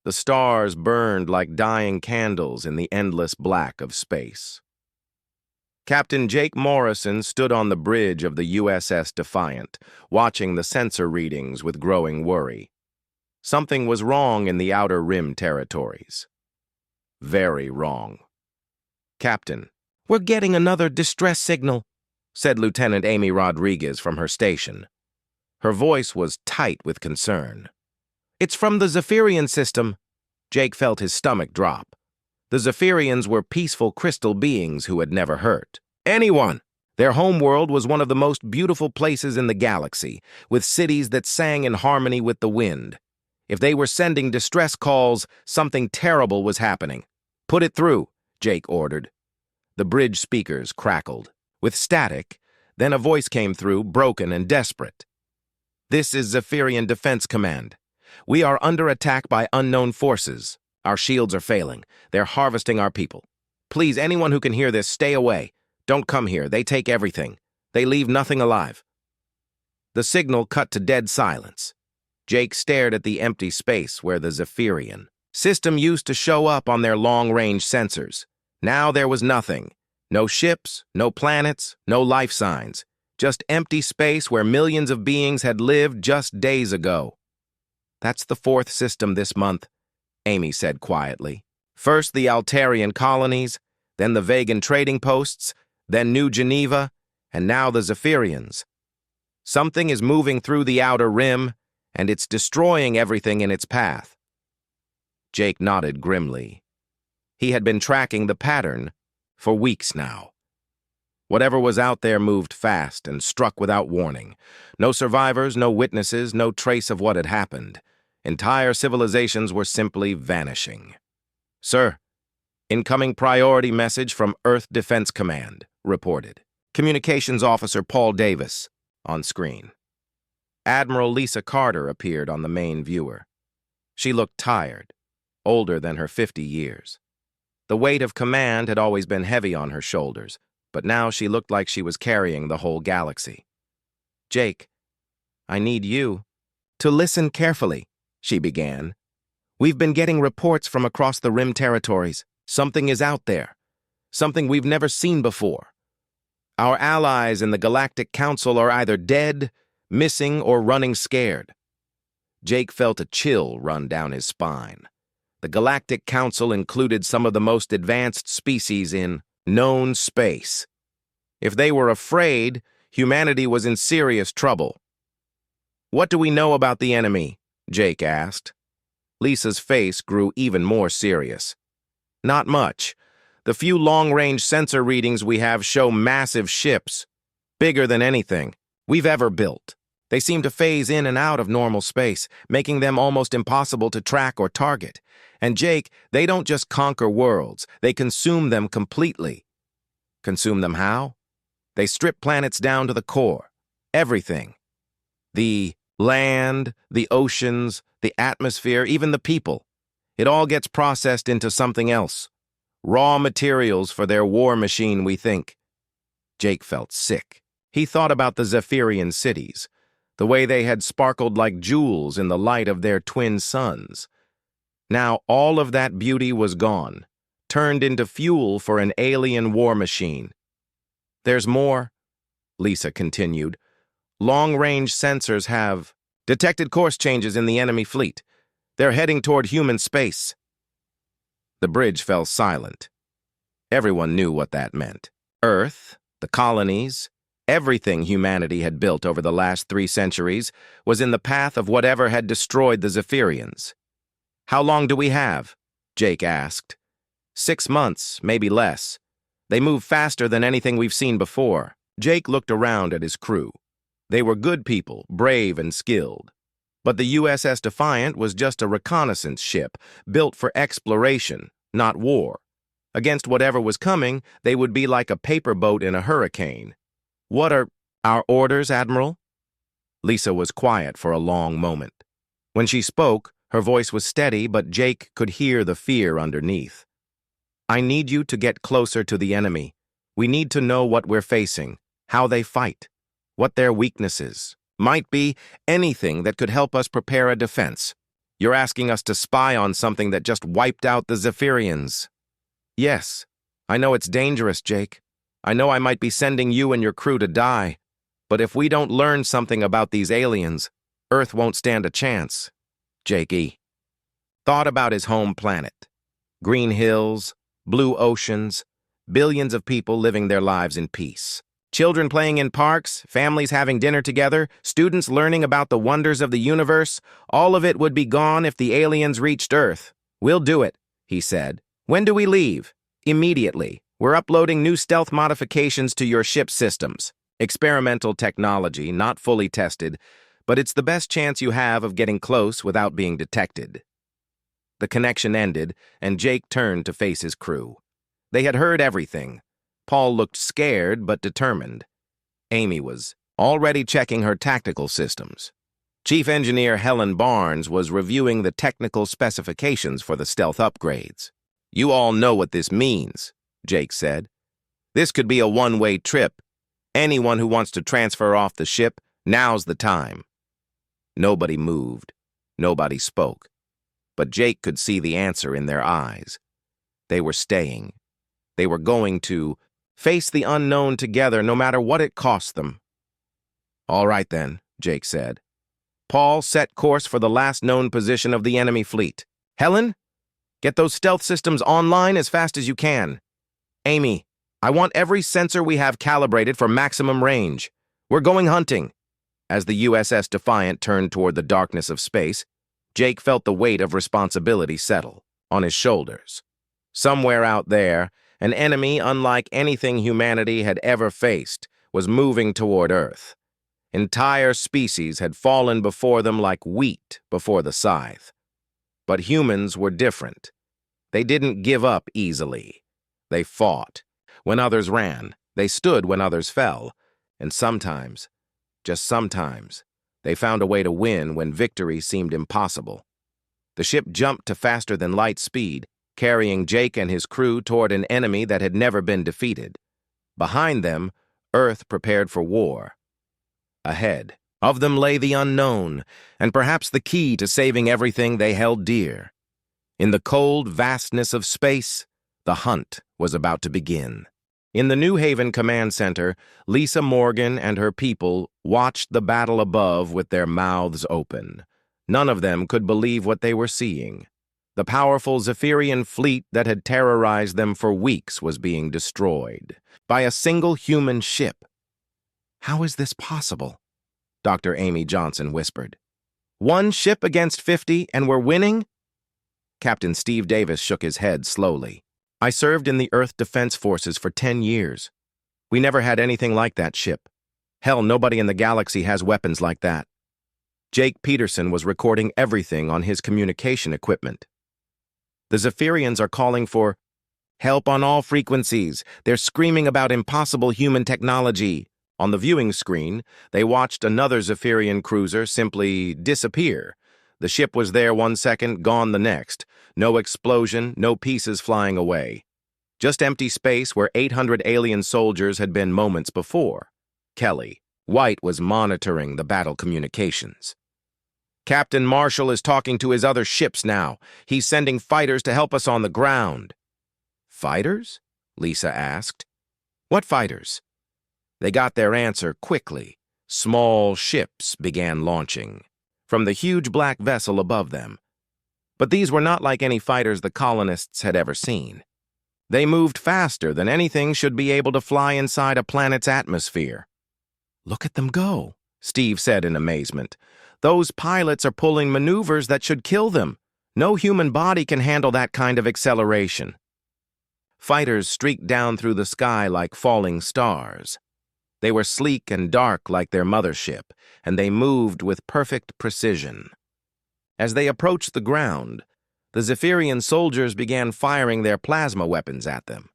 The stars burned like dying candles in the endless black of space. Captain Jake Morrison stood on the bridge of the USS Defiant, watching the sensor readings with growing worry. Something was wrong in the Outer Rim territories. Very wrong. "Captain, we're getting another distress signal," said Lieutenant Amy Rodriguez from her station. Her voice was tight with concern. "It's from the Zephyrian system." Jake felt his stomach drop. The Zephyrians were peaceful crystal beings who had never hurt anyone. Their homeworld was one of the most beautiful places in the galaxy, with cities that sang in harmony with the wind. If they were sending distress calls, something terrible was happening. "Put it through," Jake ordered. The bridge speakers crackled. With static, then a voice came through, broken and desperate. "This is Zephyrian Defense Command. We are under attack by unknown forces. Our shields are failing. They're harvesting our people. Please, anyone who can hear this, stay away. Don't come here. They take everything. They leave nothing alive." The signal cut to dead silence. Jake stared at the empty space where the Zephyrian system used to show up on their long-range sensors. Now there was nothing. No ships, no planets, no life signs. Just empty space where millions of beings had lived just days ago. "That's the fourth system this month," Amy said quietly. "First the Altarian colonies, then the Vegan trading posts, then New Geneva, and now the Zephyrians. Something is moving through the Outer Rim, and it's destroying everything in its path." Jake nodded grimly. He had been tracking the pattern for weeks now. Whatever was out there moved fast and struck without warning. No survivors, no witnesses, no trace of what had happened. Entire civilizations were simply vanishing. "Sir, incoming priority message from Earth Defense Command," reported. Communications Officer Paul Davis, on screen. Admiral Lisa Carter appeared on the main viewer. She looked tired, older than her 50 years. The weight of command had always been heavy on her shoulders, but now she looked like she was carrying the whole galaxy. "Jake, I need you to listen carefully," she began. "We've been getting reports from across the Rim territories. Something is out there. Something we've never seen before. Our allies in the Galactic Council are either dead, missing, or running scared." Jake felt a chill run down his spine. The Galactic Council included some of the most advanced species in known space. If they were afraid, humanity was in serious trouble. "What do we know about the enemy?" Jake asked. Lisa's face grew even more serious. "Not much. The few long-range sensor readings we have show massive ships, bigger than anything we've ever built. They seem to phase in and out of normal space, making them almost impossible to track or target. And Jake, they don't just conquer worlds, they consume them completely." "Consume them how?" "They strip planets down to the core. Everything. The land, the oceans, the atmosphere, even the people. It all gets processed into something else. Raw materials for their war machine, we think." Jake felt sick. He thought about the Zephyrian cities, the way they had sparkled like jewels in the light of their twin suns. Now all of that beauty was gone, turned into fuel for an alien war machine. "There's more," Lisa continued. "Long-range sensors have detected course changes in the enemy fleet. They're heading toward human space." The bridge fell silent. Everyone knew what that meant. Earth, the colonies, everything humanity had built over the last 3 centuries was in the path of whatever had destroyed the Zephyrians. "How long do we have?" Jake asked. 6 months, maybe less. They move faster than anything we've seen before." Jake looked around at his crew. They were good people, brave and skilled. But the USS Defiant was just a reconnaissance ship, built for exploration, not war. Against whatever was coming, they would be like a paper boat in a hurricane. "What are our orders, Admiral?" Lisa was quiet for a long moment. When she spoke, her voice was steady, but Jake could hear the fear underneath. "I need you to get closer to the enemy. We need to know what we're facing, how they fight, what their weaknesses might be, anything that could help us prepare a defense." You're asking us to spy on something that just wiped out the Zephyrians. Yes, I know it's dangerous, Jake. I know I might be sending you and your crew to die. But if we don't learn something about these aliens, Earth won't stand a chance. Jake E. thought about his home planet. Green hills, blue oceans, billions of people living their lives in peace. Children playing in parks, families having dinner together, students learning about the wonders of the universe, all of it would be gone if the aliens reached Earth. We'll do it, he said. When do we leave? Immediately. We're uploading new stealth modifications to your ship systems. Experimental technology, not fully tested, but it's the best chance you have of getting close without being detected. The connection ended, and Jake turned to face his crew. They had heard everything. Paul looked scared but determined. Amy was already checking her tactical systems. Chief Engineer Helen Barnes was reviewing the technical specifications for the stealth upgrades. You all know what this means, Jake said. This could be a one-way trip. Anyone who wants to transfer off the ship, now's the time. Nobody moved. Nobody spoke. But Jake could see the answer in their eyes. They were staying. They were going to face the unknown together no matter what it cost them. All right then, Jake said. Paul set course for the last known position of the enemy fleet. Helen, get those stealth systems online as fast as you can. Amy, I want every sensor we have calibrated for maximum range. We're going hunting. As the USS Defiant turned toward the darkness of space, Jake felt the weight of responsibility settle on his shoulders. Somewhere out there, an enemy unlike anything humanity had ever faced was moving toward Earth. Entire species had fallen before them like wheat before the scythe. But humans were different. They didn't give up easily. They fought. When others ran, they stood when others fell. And sometimes, just sometimes, they found a way to win when victory seemed impossible. The ship jumped to faster-than-light speed, carrying Jake and his crew toward an enemy that had never been defeated. Behind them, Earth prepared for war. Ahead of them lay the unknown, and perhaps the key to saving everything they held dear. In the cold vastness of space, the hunt was about to begin. In the New Haven Command Center, Lisa Morgan and her people watched the battle above with their mouths open. None of them could believe what they were seeing. The powerful Zephyrian fleet that had terrorized them for weeks was being destroyed by a single human ship. How is this possible? Dr. Amy Johnson whispered. One ship against 50 and we're winning? Captain Steve Davis shook his head slowly. I served in the Earth Defense Forces for 10 years. We never had anything like that ship. Hell, nobody in the galaxy has weapons like that. Jake Peterson was recording everything on his communication equipment. The Zephyrians are calling for help on all frequencies. They're screaming about impossible human technology. On the viewing screen, they watched another Zephyrian cruiser simply disappear. The ship was there 1 second, gone the next. No explosion, no pieces flying away. Just empty space where 800 alien soldiers had been moments before. Kelly, White, was monitoring the battle communications. Captain Marshall is talking to his other ships now. He's sending fighters to help us on the ground. Fighters? Lisa asked. What fighters? They got their answer quickly. Small ships began launching from the huge black vessel above them. But these were not like any fighters the colonists had ever seen. They moved faster than anything should be able to fly inside a planet's atmosphere. Look at them go, Steve said in amazement. Those pilots are pulling maneuvers that should kill them. No human body can handle that kind of acceleration. Fighters streaked down through the sky like falling stars. They were sleek and dark like their mothership, and they moved with perfect precision. As they approached the ground, the Zephyrian soldiers began firing their plasma weapons at them.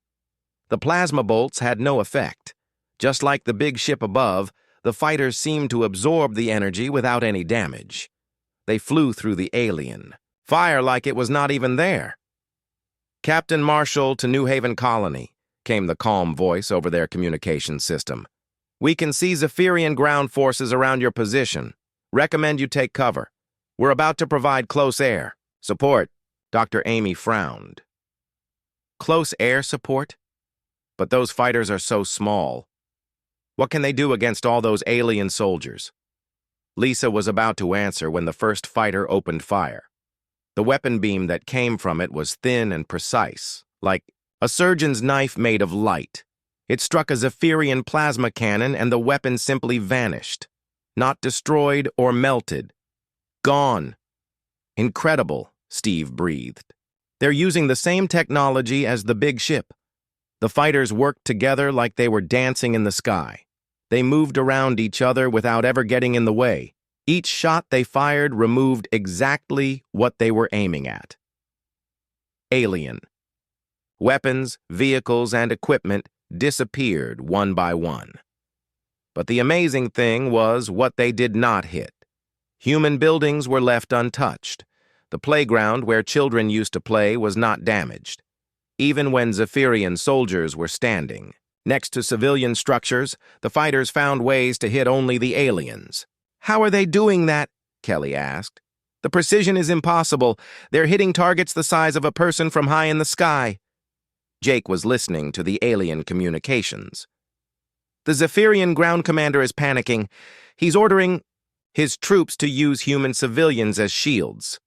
The plasma bolts had no effect. Just like the big ship above, the fighters seemed to absorb the energy without any damage. They flew through the alien. Fire like it was not even there. Captain Marshall to New Haven Colony, came the calm voice over their communication system. We can see Zephyrian ground forces around your position. Recommend you take cover. We're about to provide close air support. Dr. Amy frowned. Close air support? But those fighters are so small. What can they do against all those alien soldiers? Lisa was about to answer when the first fighter opened fire. The weapon beam that came from it was thin and precise, like a surgeon's knife made of light. It struck a Zephyrian plasma cannon and the weapon simply vanished. Not destroyed or melted. Gone. Incredible, Steve breathed. They're using the same technology as the big ship. The fighters worked together like they were dancing in the sky. They moved around each other without ever getting in the way. Each shot they fired removed exactly what they were aiming at. Alien. Weapons, vehicles, and equipment disappeared one by one. But the amazing thing was what they did not hit. Human buildings were left untouched. The playground where children used to play was not damaged. Even when Zephyrian soldiers were standing next to civilian structures, the fighters found ways to hit only the aliens. How are they doing that? Kelly asked. The precision is impossible. They're hitting targets the size of a person from high in the sky. Jake was listening to the alien communications. The Zephyrian ground commander is panicking. He's ordering his troops to use human civilians as shields.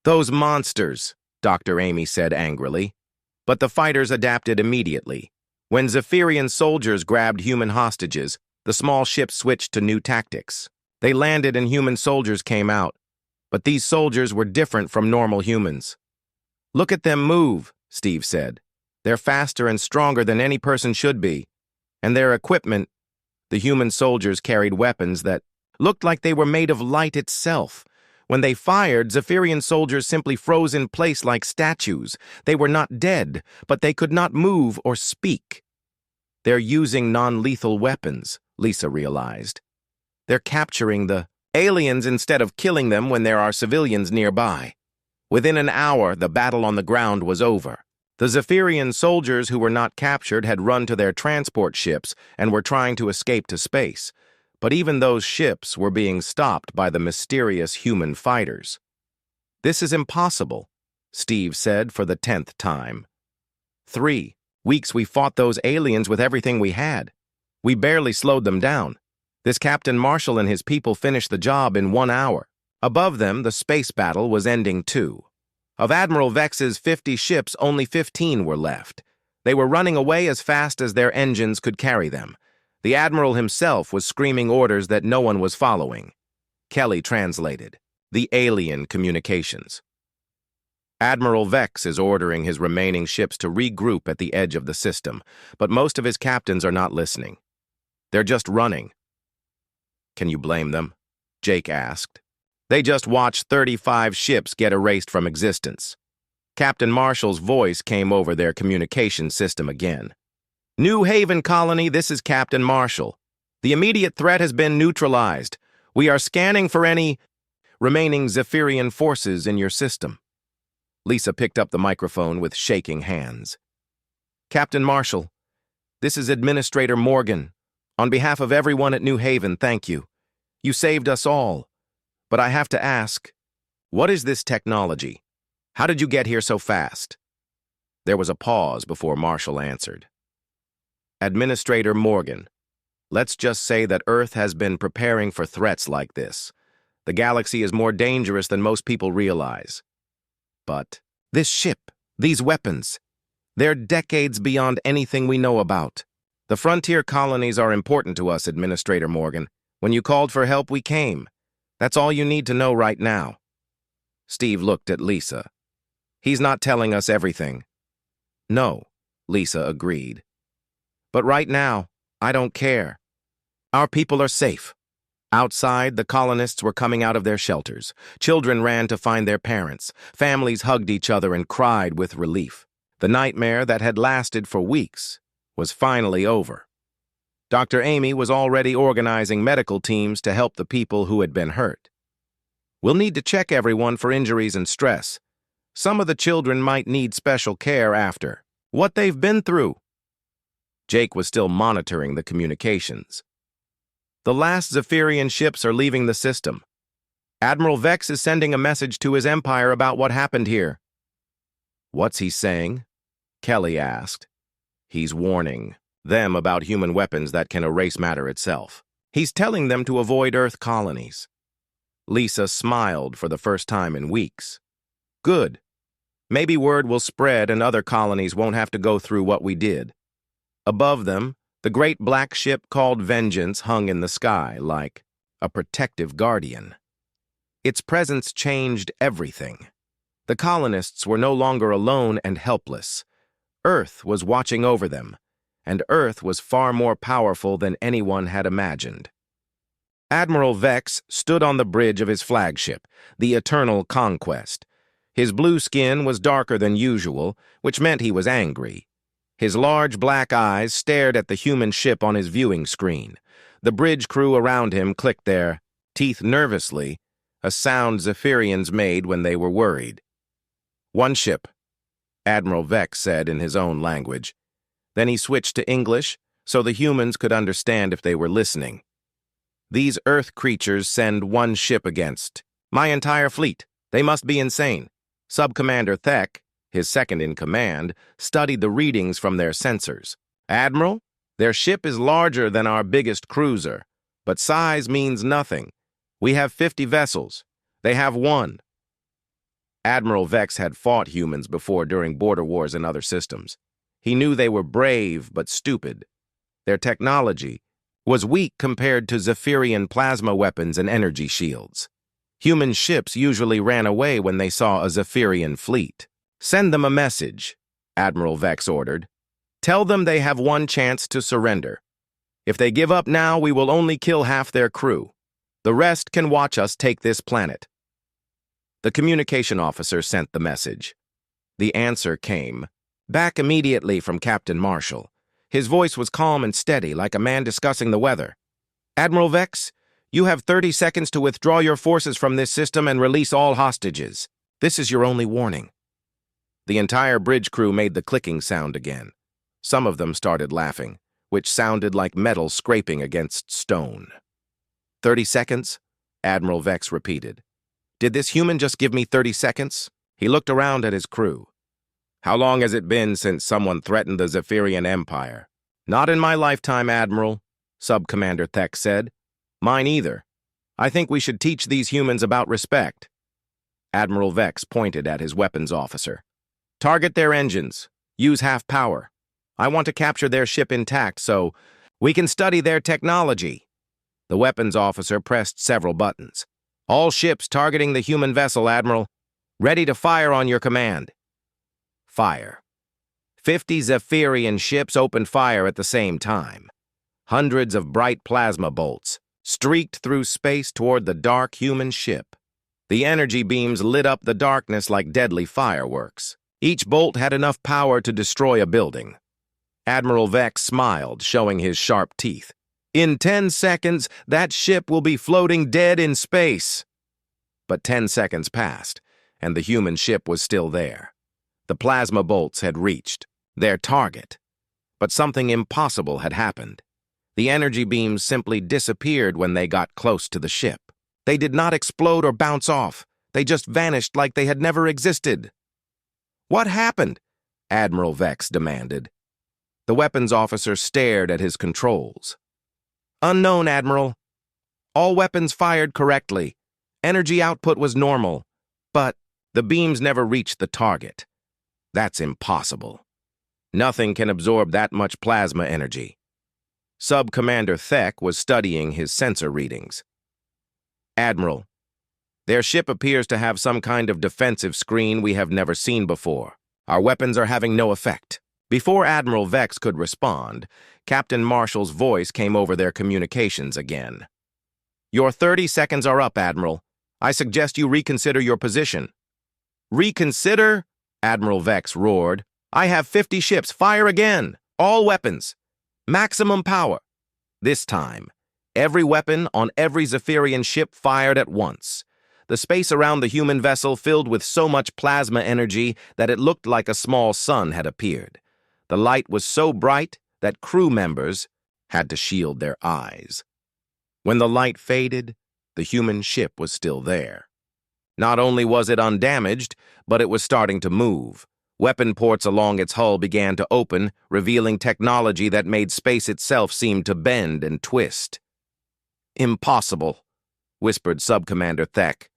Those monsters, Dr. Amy said angrily. But the fighters adapted immediately. When Zephyrian soldiers grabbed human hostages, the small ship switched to new tactics. They landed and human soldiers came out. But these soldiers were different from normal humans. Look at them move, Steve said. They're faster and stronger than any person should be. And their equipment, the human soldiers carried weapons that looked like they were made of light itself. When they fired, Zephyrian soldiers simply froze in place like statues. They were not dead, but they could not move or speak. They're using non-lethal weapons, Lisa realized. They're capturing the aliens instead of killing them when there are civilians nearby. Within an hour, the battle on the ground was over. The Zephyrian soldiers who were not captured had run to their transport ships and were trying to escape to space. But even those ships were being stopped by the mysterious human fighters. This is impossible, Steve said for the 10th time. 3 weeks we fought those aliens with everything we had. We barely slowed them down. This Captain Marshall and his people finished the job in 1 hour. Above them, the space battle was ending too. Of Admiral Vex's 50 ships, only 15 were left. They were running away as fast as their engines could carry them. The Admiral himself was screaming orders that no one was following. Kelly translated. The alien communications. Admiral Vex is ordering his remaining ships to regroup at the edge of the system, but most of his captains are not listening. They're just running. Can you blame them? Jake asked. They just watched 35 ships get erased from existence. Captain Marshall's voice came over their communication system again. New Haven Colony, this is Captain Marshall. The immediate threat has been neutralized. We are scanning for any remaining Zephyrian forces in your system. Lisa picked up the microphone with shaking hands. Captain Marshall, this is Administrator Morgan. On behalf of everyone at New Haven, thank you. You saved us all. But I have to ask, what is this technology? How did you get here so fast? There was a pause before Marshall answered. Administrator Morgan, let's just say that Earth has been preparing for threats like this. The galaxy is more dangerous than most people realize. But this ship, these weapons, they're decades beyond anything we know about. The frontier colonies are important to us, Administrator Morgan. When you called for help, we came. That's all you need to know right now. Steve looked at Lisa. He's not telling us everything. No, Lisa agreed. But right now, I don't care. Our people are safe. Outside, the colonists were coming out of their shelters. Children ran to find their parents. Families hugged each other and cried with relief. The nightmare that had lasted for weeks was finally over. Dr. Amy was already organizing medical teams to help the people who had been hurt. We'll need to check everyone for injuries and stress. Some of the children might need special care after what they've been through. Jake was still monitoring the communications. The last Zephyrian ships are leaving the system. Admiral Vex is sending a message to his empire about what happened here. What's he saying? Kelly asked. He's warning them about human weapons that can erase matter itself. He's telling them to avoid Earth colonies. Lisa smiled for the first time in weeks. Good. Maybe word will spread and other colonies won't have to go through what we did. Above them, the great black ship called Vengeance hung in the sky like a protective guardian. Its presence changed everything. The colonists were no longer alone and helpless. Earth was watching over them, and Earth was far more powerful than anyone had imagined. Admiral Vex stood on the bridge of his flagship, the Eternal Conquest. His blue skin was darker than usual, which meant he was angry. His large black eyes stared at the human ship on his viewing screen. The bridge crew around him clicked their teeth nervously, a sound Zephyrians made when they were worried. One ship, Admiral Vex said in his own language. Then he switched to English so the humans could understand if they were listening. These Earth creatures send one ship against my entire fleet. They must be insane. Sub-Commander Thek, his second-in-command, studied the readings from their sensors. Admiral, their ship is larger than our biggest cruiser, but size means nothing. We have 50 vessels. They have one. Admiral Vex had fought humans before during border wars and other systems. He knew they were brave but stupid. Their technology was weak compared to Zephyrian plasma weapons and energy shields. Human ships usually ran away when they saw a Zephyrian fleet. Send them a message, Admiral Vex ordered. Tell them they have one chance to surrender. If they give up now, we will only kill half their crew. The rest can watch us take this planet. The communication officer sent the message. The answer came, back immediately from Captain Marshall. His voice was calm and steady, like a man discussing the weather. Admiral Vex, you have 30 seconds to withdraw your forces from this system and release all hostages. This is your only warning. The entire bridge crew made the clicking sound again. Some of them started laughing, which sounded like metal scraping against stone. 30 seconds? Admiral Vex repeated. Did this human just give me 30 seconds? He looked around at his crew. How long has it been since someone threatened the Zephyrian Empire? Not in my lifetime, Admiral, Sub-Commander Thek said. Mine either. I think we should teach these humans about respect. Admiral Vex pointed at his weapons officer. Target their engines. Use half power. I want to capture their ship intact so we can study their technology. The weapons officer pressed several buttons. All ships targeting the human vessel, Admiral. Ready to fire on your command. Fire. 50 Zephyrian ships opened fire at the same time. Hundreds of bright plasma bolts streaked through space toward the dark human ship. The energy beams lit up the darkness like deadly fireworks. Each bolt had enough power to destroy a building. Admiral Vex smiled, showing his sharp teeth. In 10 seconds, that ship will be floating dead in space. But 10 seconds passed, and the human ship was still there. The plasma bolts had reached their target. But something impossible had happened. The energy beams simply disappeared when they got close to the ship. They did not explode or bounce off. They just vanished like they had never existed. What happened? Admiral Vex demanded. The weapons officer stared at his controls. Unknown, Admiral. All weapons fired correctly. Energy output was normal. But the beams never reached the target. That's impossible. Nothing can absorb that much plasma energy. Sub-Commander Thek was studying his sensor readings. Admiral, their ship appears to have some kind of defensive screen we have never seen before. Our weapons are having no effect. Before Admiral Vex could respond, Captain Marshall's voice came over their communications again. Your 30 seconds are up, Admiral. I suggest you reconsider your position. Reconsider? Admiral Vex roared. I have 50 ships. Fire again. All weapons. Maximum power. This time, every weapon on every Zephyrian ship fired at once. The space around the human vessel filled with so much plasma energy that it looked like a small sun had appeared. The light was so bright that crew members had to shield their eyes. When the light faded, The human ship was still there. Not only was it undamaged, but it was starting to move. Weapon ports along its hull began to open, revealing technology that made space itself seem to bend and twist. "Impossible," whispered Subcommander Thek.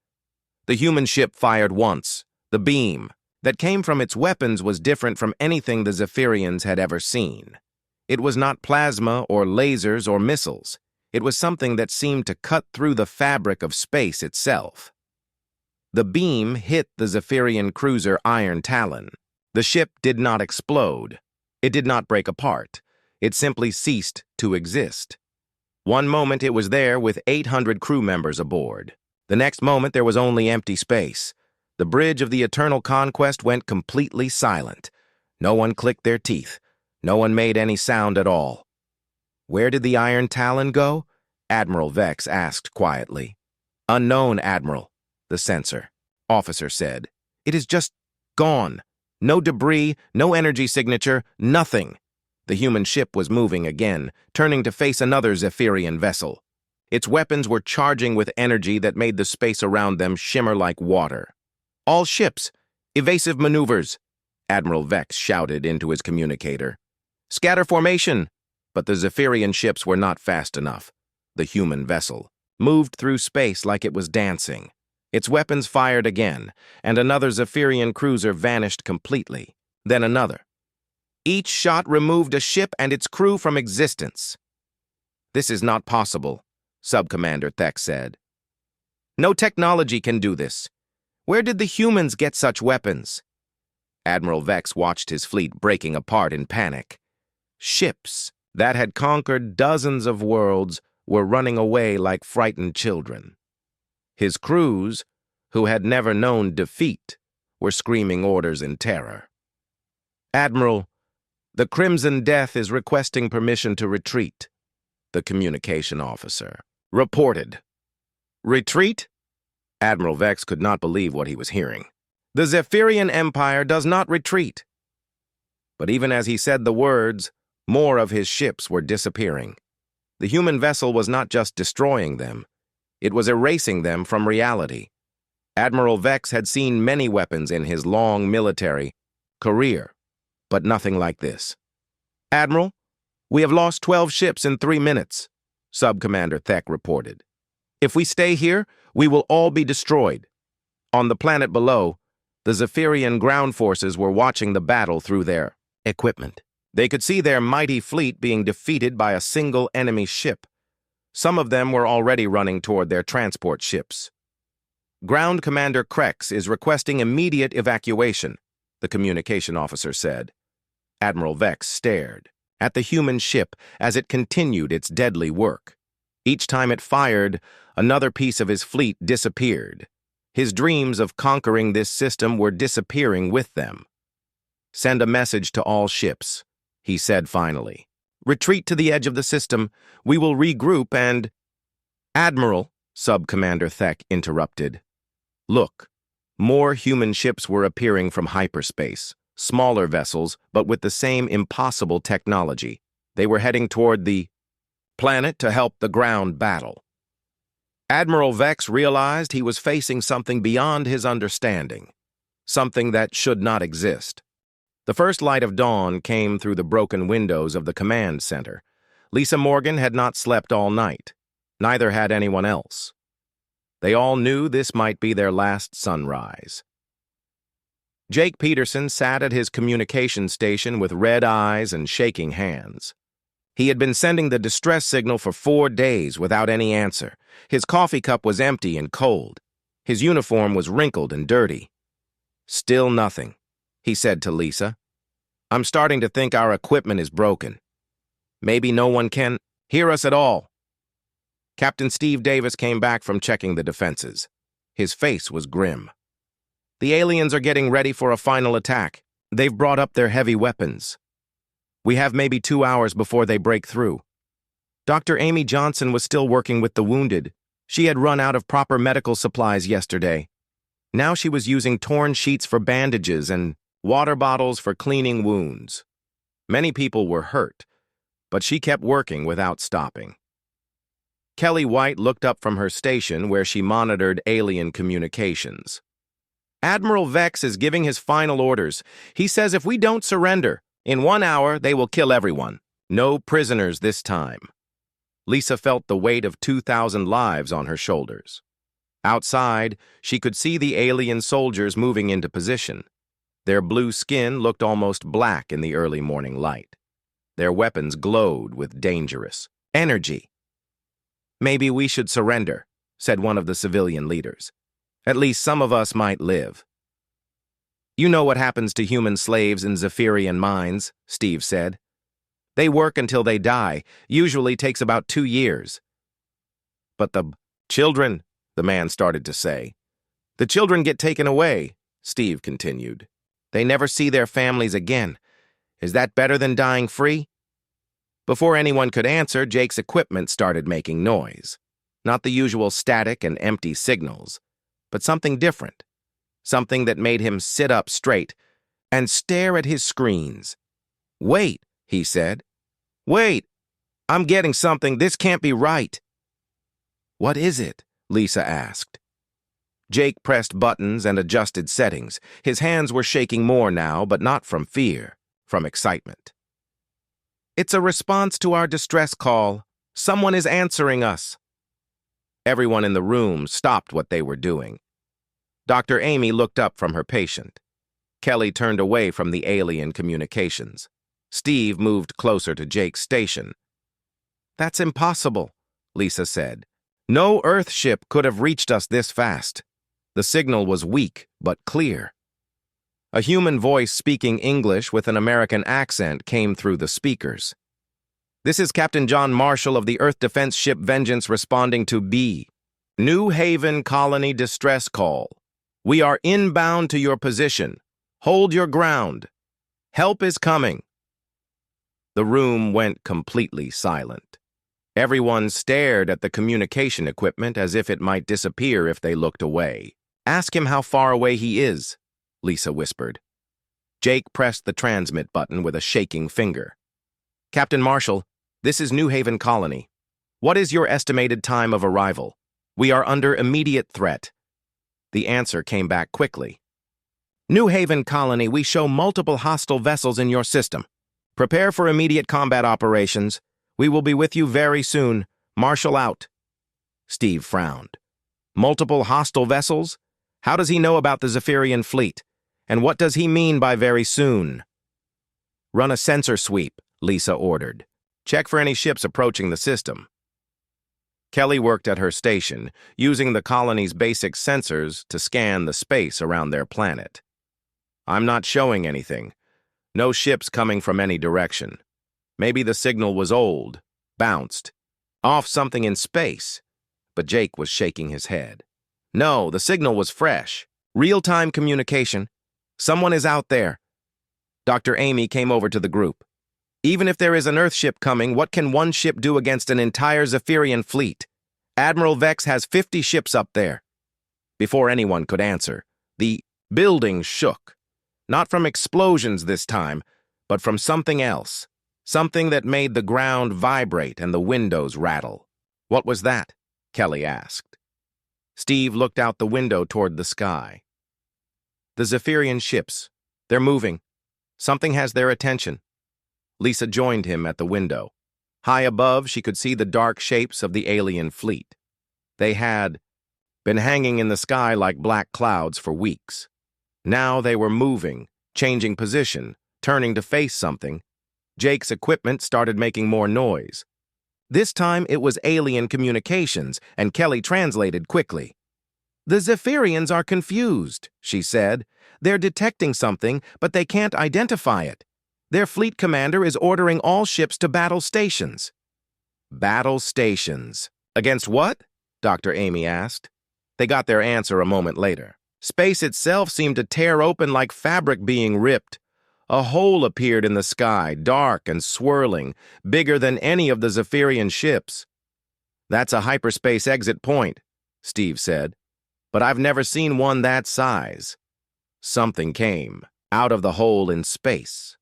The human ship fired once. The beam that came from its weapons was different from anything the Zephyrians had ever seen. It was not plasma or lasers or missiles. It was something that seemed to cut through the fabric of space itself. The beam hit the Zephyrian cruiser Iron Talon. The ship did not explode. It did not break apart. It simply ceased to exist. One moment it was there with 800 crew members aboard. The next moment there was only empty space. The bridge of the Eternal Conquest went completely silent. No one clicked their teeth. No one made any sound at all. "Where did the Iron Talon go?" Admiral Vex asked quietly. "Unknown, Admiral," the censor officer said. "It is just gone. No debris, no energy signature, nothing." The human ship was moving again, turning to face another Zephyrian vessel. Its weapons were charging with energy that made the space around them shimmer like water. "All ships, evasive maneuvers," Admiral Vex shouted into his communicator. "Scatter formation." But the Zephyrian ships were not fast enough. The human vessel moved through space like it was dancing. Its weapons fired again, and another Zephyrian cruiser vanished completely. Then another. Each shot removed a ship and its crew from existence. "This is not possible," Subcommander Thek said. "No technology can do this. Where did the humans get such weapons?" Admiral Vex watched his fleet breaking apart in panic. Ships that had conquered dozens of worlds were running away like frightened children. His crews, who had never known defeat, were screaming orders in terror. "Admiral, the Crimson Death is requesting permission to retreat," the communication officer reported. "Retreat?" Admiral Vex could not believe what he was hearing. "The Zephyrian Empire does not retreat." But even as he said the words, more of his ships were disappearing. The human vessel was not just destroying them, it was erasing them from reality. Admiral Vex had seen many weapons in his long military career, but nothing like this. "Admiral, we have lost 12 ships in 3 minutes, Subcommander Thek reported. "If we stay here, we will all be destroyed." On the planet below, the Zephyrian ground forces were watching the battle through their equipment. They could see their mighty fleet being defeated by a single enemy ship. Some of them were already running toward their transport ships. "Ground Commander Krex is requesting immediate evacuation," the communication officer said. Admiral Vex stared at the human ship as it continued its deadly work. Each time it fired, another piece of his fleet disappeared. His dreams of conquering this system were disappearing with them. "Send a message to all ships," he said finally. "Retreat to the edge of the system. We will regroup and—" "Admiral," Subcommander Thek interrupted. "Look, more human ships were appearing from hyperspace, smaller vessels, but with the same impossible technology. They were heading toward the planet to help the ground battle." Admiral Vex realized he was facing something beyond his understanding, something that should not exist. The first light of dawn came through the broken windows of the command center. Lisa Morgan had not slept all night. Neither had anyone else. They all knew this might be their last sunrise. Jake Peterson sat at his communication station with red eyes and shaking hands. He had been sending the distress signal for 4 days without any answer. His coffee cup was empty and cold. His uniform was wrinkled and dirty. "Still nothing," he said to Lisa. "I'm starting to think our equipment is broken. Maybe no one can hear us at all." Captain Steve Davis came back from checking the defenses. His face was grim. "The aliens are getting ready for a final attack. They've brought up their heavy weapons. We have maybe 2 hours before they break through." Dr. Amy Johnson was still working with the wounded. She had run out of proper medical supplies yesterday. Now she was using torn sheets for bandages and water bottles for cleaning wounds. Many people were hurt, but she kept working without stopping. Kelly White looked up from her station where she monitored alien communications. Admiral Vex is giving his final orders. He says if we don't surrender, in 1 hour they will kill everyone. No prisoners this time. Lisa felt the weight of 2,000 lives on her shoulders. Outside, she could see the alien soldiers moving into position. Their blue skin looked almost black in the early morning light. Their weapons glowed with dangerous energy. "Maybe we should surrender," said one of the civilian leaders. "At least some of us might live." "You know what happens to human slaves in Zephyrian mines," Steve said. "They work until they die, usually takes about 2 years. "But the children," the man started to say. "The children get taken away," Steve continued. "They never see their families again. Is that better than dying free?" Before anyone could answer, Jake's equipment started making noise. Not the usual static and empty signals, but something different. Something that made him sit up straight and stare at his screens. "Wait," he said. "Wait! I'm getting something. This can't be right." "What is it?" Lisa asked. Jake pressed buttons and adjusted settings. His hands were shaking more now, but not from fear, from excitement. "It's a response to our distress call. Someone is answering us." Everyone in the room stopped what they were doing. Dr. Amy looked up from her patient. Kelly turned away from the alien communications. Steve moved closer to Jake's station. "That's impossible," Lisa said. "No Earth ship could have reached us this fast." The signal was weak, but clear. A human voice speaking English with an American accent came through the speakers. "This is Captain John Marshall of the Earth Defense Ship Vengeance responding to B. New Haven Colony distress call. We are inbound to your position. Hold your ground. Help is coming." The room went completely silent. Everyone stared at the communication equipment as if it might disappear if they looked away. "Ask him how far away he is," Lisa whispered. Jake pressed the transmit button with a shaking finger. "Captain Marshall, this is New Haven Colony. What is your estimated time of arrival? We are under immediate threat." The answer came back quickly. "New Haven Colony, we show multiple hostile vessels in your system. Prepare for immediate combat operations. We will be with you very soon. Marshall out." Steve frowned. "Multiple hostile vessels? How does he know about the Zephyrian fleet? And what does he mean by very soon?" "Run a sensor sweep," Lisa ordered. "Check for any ships approaching the system." Kelly worked at her station, using the colony's basic sensors to scan the space around their planet. "I'm not showing anything. No ships coming from any direction. Maybe the signal was old, bounced, off something in space." But Jake was shaking his head. "No, the signal was fresh. Real-time communication. Someone is out there." Dr. Amy came over to the group. "Even if there is an Earth ship coming, what can one ship do against an entire Zephyrian fleet? Admiral Vex has 50 ships up there." Before anyone could answer, the building shook. Not from explosions this time, but from something else. Something that made the ground vibrate and the windows rattle. "What was that?" Kelly asked. Steve looked out the window toward the sky. "The Zephyrian ships. They're moving. Something has their attention." Lisa joined him at the window. High above, she could see the dark shapes of the alien fleet. They had been hanging in the sky like black clouds for weeks. Now they were moving, changing position, turning to face something. Jake's equipment started making more noise. This time it was alien communications, and Kelly translated quickly. "The Zephyrians are confused," she said. "They're detecting something, but they can't identify it. Their fleet commander is ordering all ships to battle stations." Battle stations. Against what? Dr. Amy asked. They got their answer a moment later. Space itself seemed to tear open like fabric being ripped. A hole appeared in the sky, dark and swirling, bigger than any of the Zephyrian ships. "That's a hyperspace exit point," Steve said. "But I've never seen one that size." Something came out of the hole in space.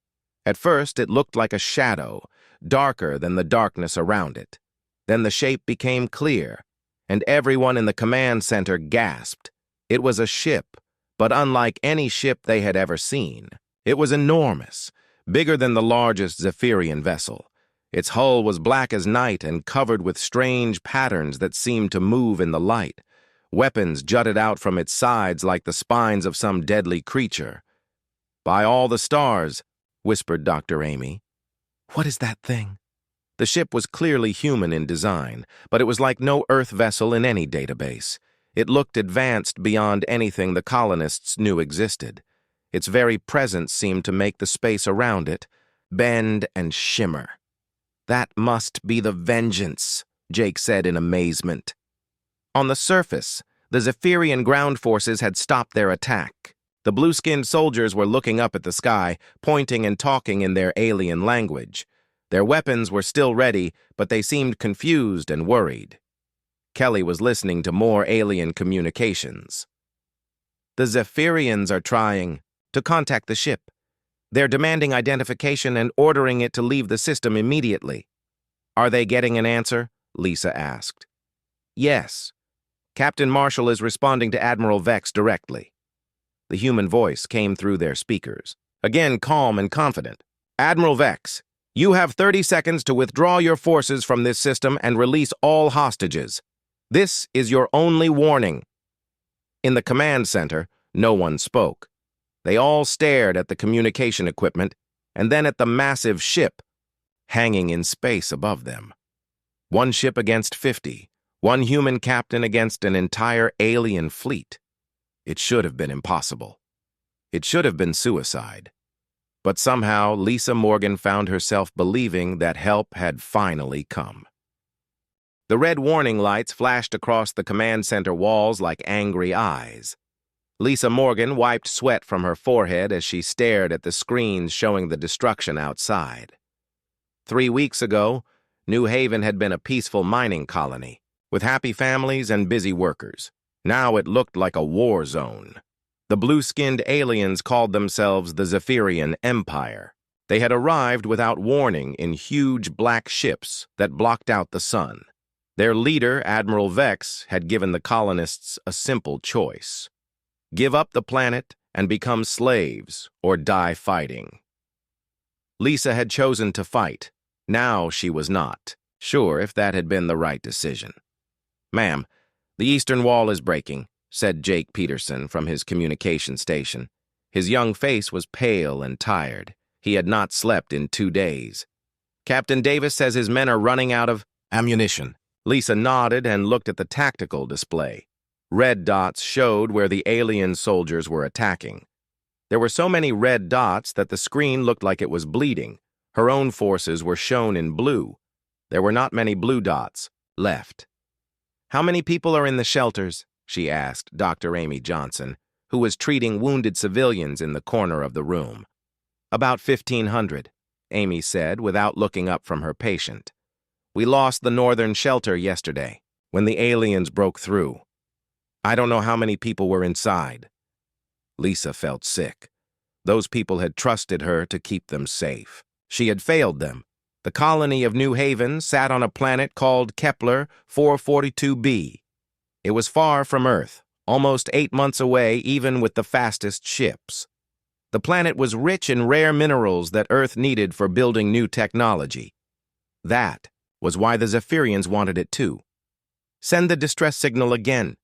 At first, it looked like a shadow, darker than the darkness around it. Then the shape became clear, and everyone in the command center gasped. It was a ship, but unlike any ship they had ever seen. It was enormous, bigger than the largest Zephyrian vessel. Its hull was black as night and covered with strange patterns that seemed to move in the light. Weapons jutted out from its sides like the spines of some deadly creature. "By all the stars," whispered Dr. Amy. "What is that thing?" The ship was clearly human in design, but it was like no Earth vessel in any database. It looked advanced beyond anything the colonists knew existed. Its very presence seemed to make the space around it bend and shimmer. "That must be the Vengeance," Jake said in amazement. On the surface, the Zephyrian ground forces had stopped their attack. The blue-skinned soldiers were looking up at the sky, pointing and talking in their alien language. Their weapons were still ready, but they seemed confused and worried. Kelly was listening to more alien communications. "The Zephyrians are trying to contact the ship. They're demanding identification and ordering it to leave the system immediately." "Are they getting an answer?" Lisa asked. "Yes. Captain Marshall is responding to Admiral Vex directly." The human voice came through their speakers, again calm and confident. "Admiral Vex, you have 30 seconds to withdraw your forces from this system and release all hostages. This is your only warning." In the command center, no one spoke. They all stared at the communication equipment and then at the massive ship hanging in space above them. One ship against 50, one human captain against an entire alien fleet. It should have been impossible. It should have been suicide. But somehow Lisa Morgan found herself believing that help had finally come. The red warning lights flashed across the command center walls like angry eyes. Lisa Morgan wiped sweat from her forehead as she stared at the screens showing the destruction outside. 3 weeks ago, New Haven had been a peaceful mining colony, with happy families and busy workers. Now it looked like a war zone. The blue-skinned aliens called themselves the Zephyrian Empire. They had arrived without warning in huge black ships that blocked out the sun. Their leader, Admiral Vex, had given the colonists a simple choice: give up the planet and become slaves or die fighting. Lisa had chosen to fight. Now she was not sure if that had been the right decision. "Ma'am, the eastern wall is breaking," said Jake Peterson from his communication station. His young face was pale and tired. He had not slept in 2 days. "Captain Davis says his men are running out of ammunition." Lisa nodded and looked at the tactical display. Red dots showed where the alien soldiers were attacking. There were so many red dots that the screen looked like it was bleeding. Her own forces were shown in blue. There were not many blue dots left. "How many people are in the shelters?" she asked Dr. Amy Johnson, who was treating wounded civilians in the corner of the room. "About 1,500, Amy said without looking up from her patient. "We lost the northern shelter yesterday when the aliens broke through. I don't know how many people were inside." Lisa felt sick. Those people had trusted her to keep them safe. She had failed them. The colony of New Haven sat on a planet called Kepler 442b. It was far from Earth, almost 8 months away even with the fastest ships. The planet was rich in rare minerals that Earth needed for building new technology. That was why the Zephyrians wanted it too. "Send the distress signal again,"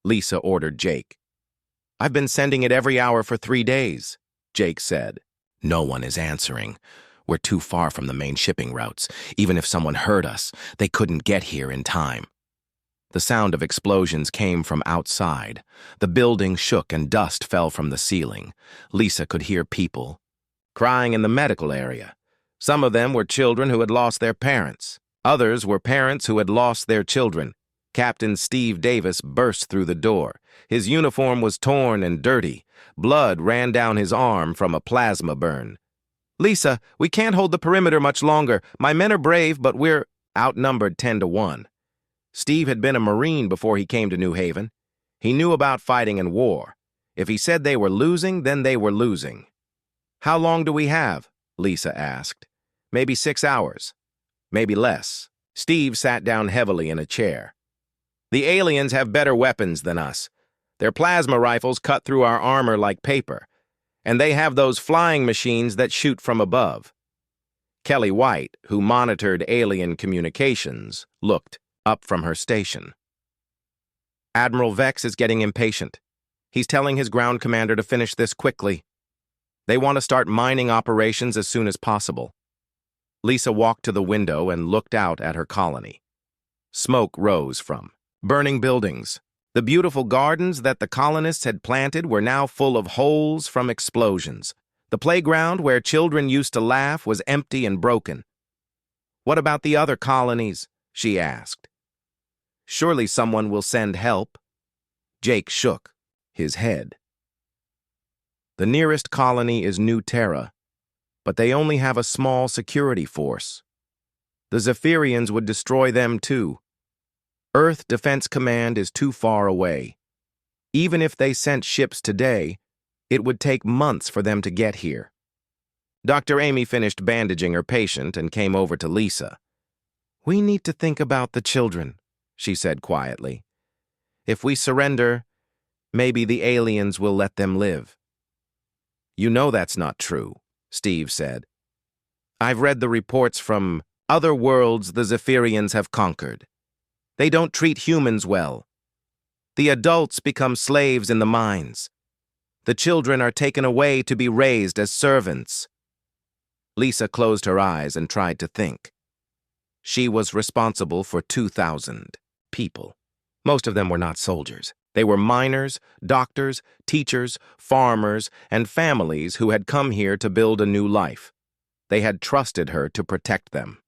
Lisa ordered Jake. "I've been sending it every hour for 3 days, Jake said. "No one is answering. We're too far from the main shipping routes. Even if someone heard us, they couldn't get here in time." The sound of explosions came from outside. The building shook and dust fell from the ceiling. Lisa could hear people crying in the medical area. Some of them were children who had lost their parents. Others were parents who had lost their children. Captain Steve Davis burst through the door. His uniform was torn and dirty. Blood ran down his arm from a plasma burn. "Lisa, we can't hold the perimeter much longer. My men are brave, but we're outnumbered 10-1. Steve had been a Marine before he came to New Haven. He knew about fighting in war. If he said they were losing, then they were losing." "How long do we have?" Lisa asked. "Maybe 6 hours. Maybe less," Steve sat down heavily in a chair. The aliens have better weapons than us. Their plasma rifles cut through our armor like paper, and they have those flying machines that shoot from above. Kelly White, who monitored alien communications, looked up from her station. Admiral Vex is getting impatient. He's telling his ground commander to finish this quickly. They want to start mining operations as soon as possible. Lisa walked to the window and looked out at her colony. Smoke rose from burning buildings. The beautiful gardens that the colonists had planted were now full of holes from explosions. The playground where children used to laugh was empty and broken. "What about the other colonies?" she asked. "Surely someone will send help." Jake shook his head. "The nearest colony is New Terra, but they only have a small security force. The Zephyrians would destroy them too. Earth Defense Command is too far away. Even if they sent ships today, it would take months for them to get here." Dr. Amy finished bandaging her patient and came over to Lisa. "We need to think about the children," she said quietly. "If we surrender, maybe the aliens will let them live." "You know that's not true," Steve said. "I've read the reports from other worlds the Zephyrians have conquered. They don't treat humans well. The adults become slaves in the mines. The children are taken away to be raised as servants." Lisa closed her eyes and tried to think. She was responsible for 2,000 people. Most of them were not soldiers. They were miners, doctors, teachers, farmers, and families who had come here to build a new life. They had trusted her to protect them.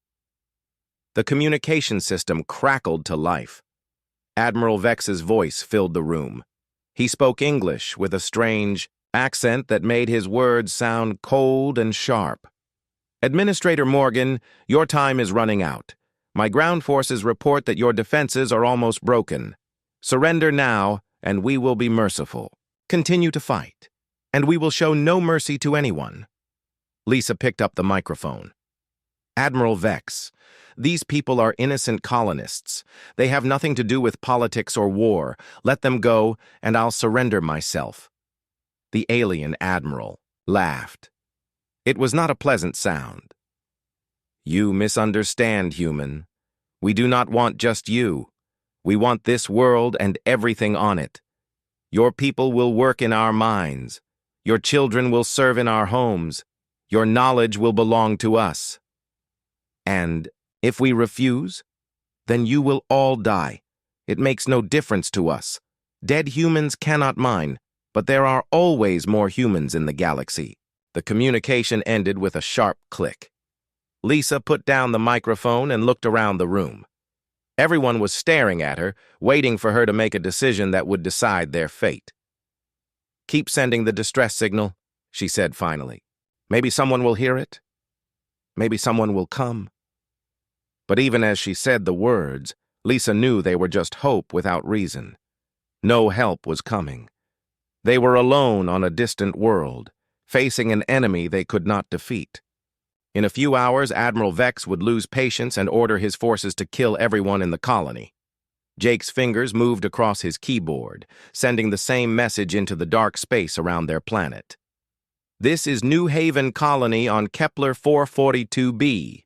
The communication system crackled to life. Admiral Vex's voice filled the room. He spoke English with a strange accent that made his words sound cold and sharp. "Administrator Morgan, your time is running out. My ground forces report that your defenses are almost broken. Surrender now, and we will be merciful. Continue to fight, and we will show no mercy to anyone." Lisa picked up the microphone. "Admiral Vex, these people are innocent colonists. They have nothing to do with politics or war. Let them go, and I'll surrender myself." The alien admiral laughed. It was not a pleasant sound. "You misunderstand, human. We do not want just you. We want this world and everything on it. Your people will work in our mines. Your children will serve in our homes. Your knowledge will belong to us. And if we refuse, then you will all die. It makes no difference to us. Dead humans cannot mine, but there are always more humans in the galaxy." The communication ended with a sharp click. Lisa put down the microphone and looked around the room. Everyone was staring at her, waiting for her to make a decision that would decide their fate. "Keep sending the distress signal," she said finally. "Maybe someone will hear it. Maybe someone will come." But even as she said the words, Lisa knew they were just hope without reason. No help was coming. They were alone on a distant world, facing an enemy they could not defeat. In a few hours, Admiral Vex would lose patience and order his forces to kill everyone in the colony. Jake's fingers moved across his keyboard, sending the same message into the dark space around their planet. "This is New Haven Colony on Kepler 442b.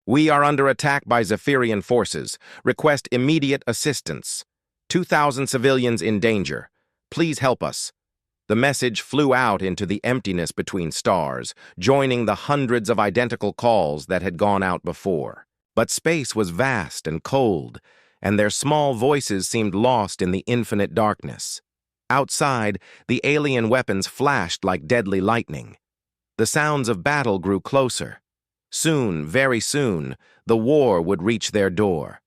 We are under attack by Zephyrian forces. Request immediate assistance. 2,000 civilians in danger. Please help us." The message flew out into the emptiness between stars, joining the hundreds of identical calls that had gone out before. But space was vast and cold, and their small voices seemed lost in the infinite darkness. Outside, the alien weapons flashed like deadly lightning. The sounds of battle grew closer. Soon, very soon, the war would reach their door.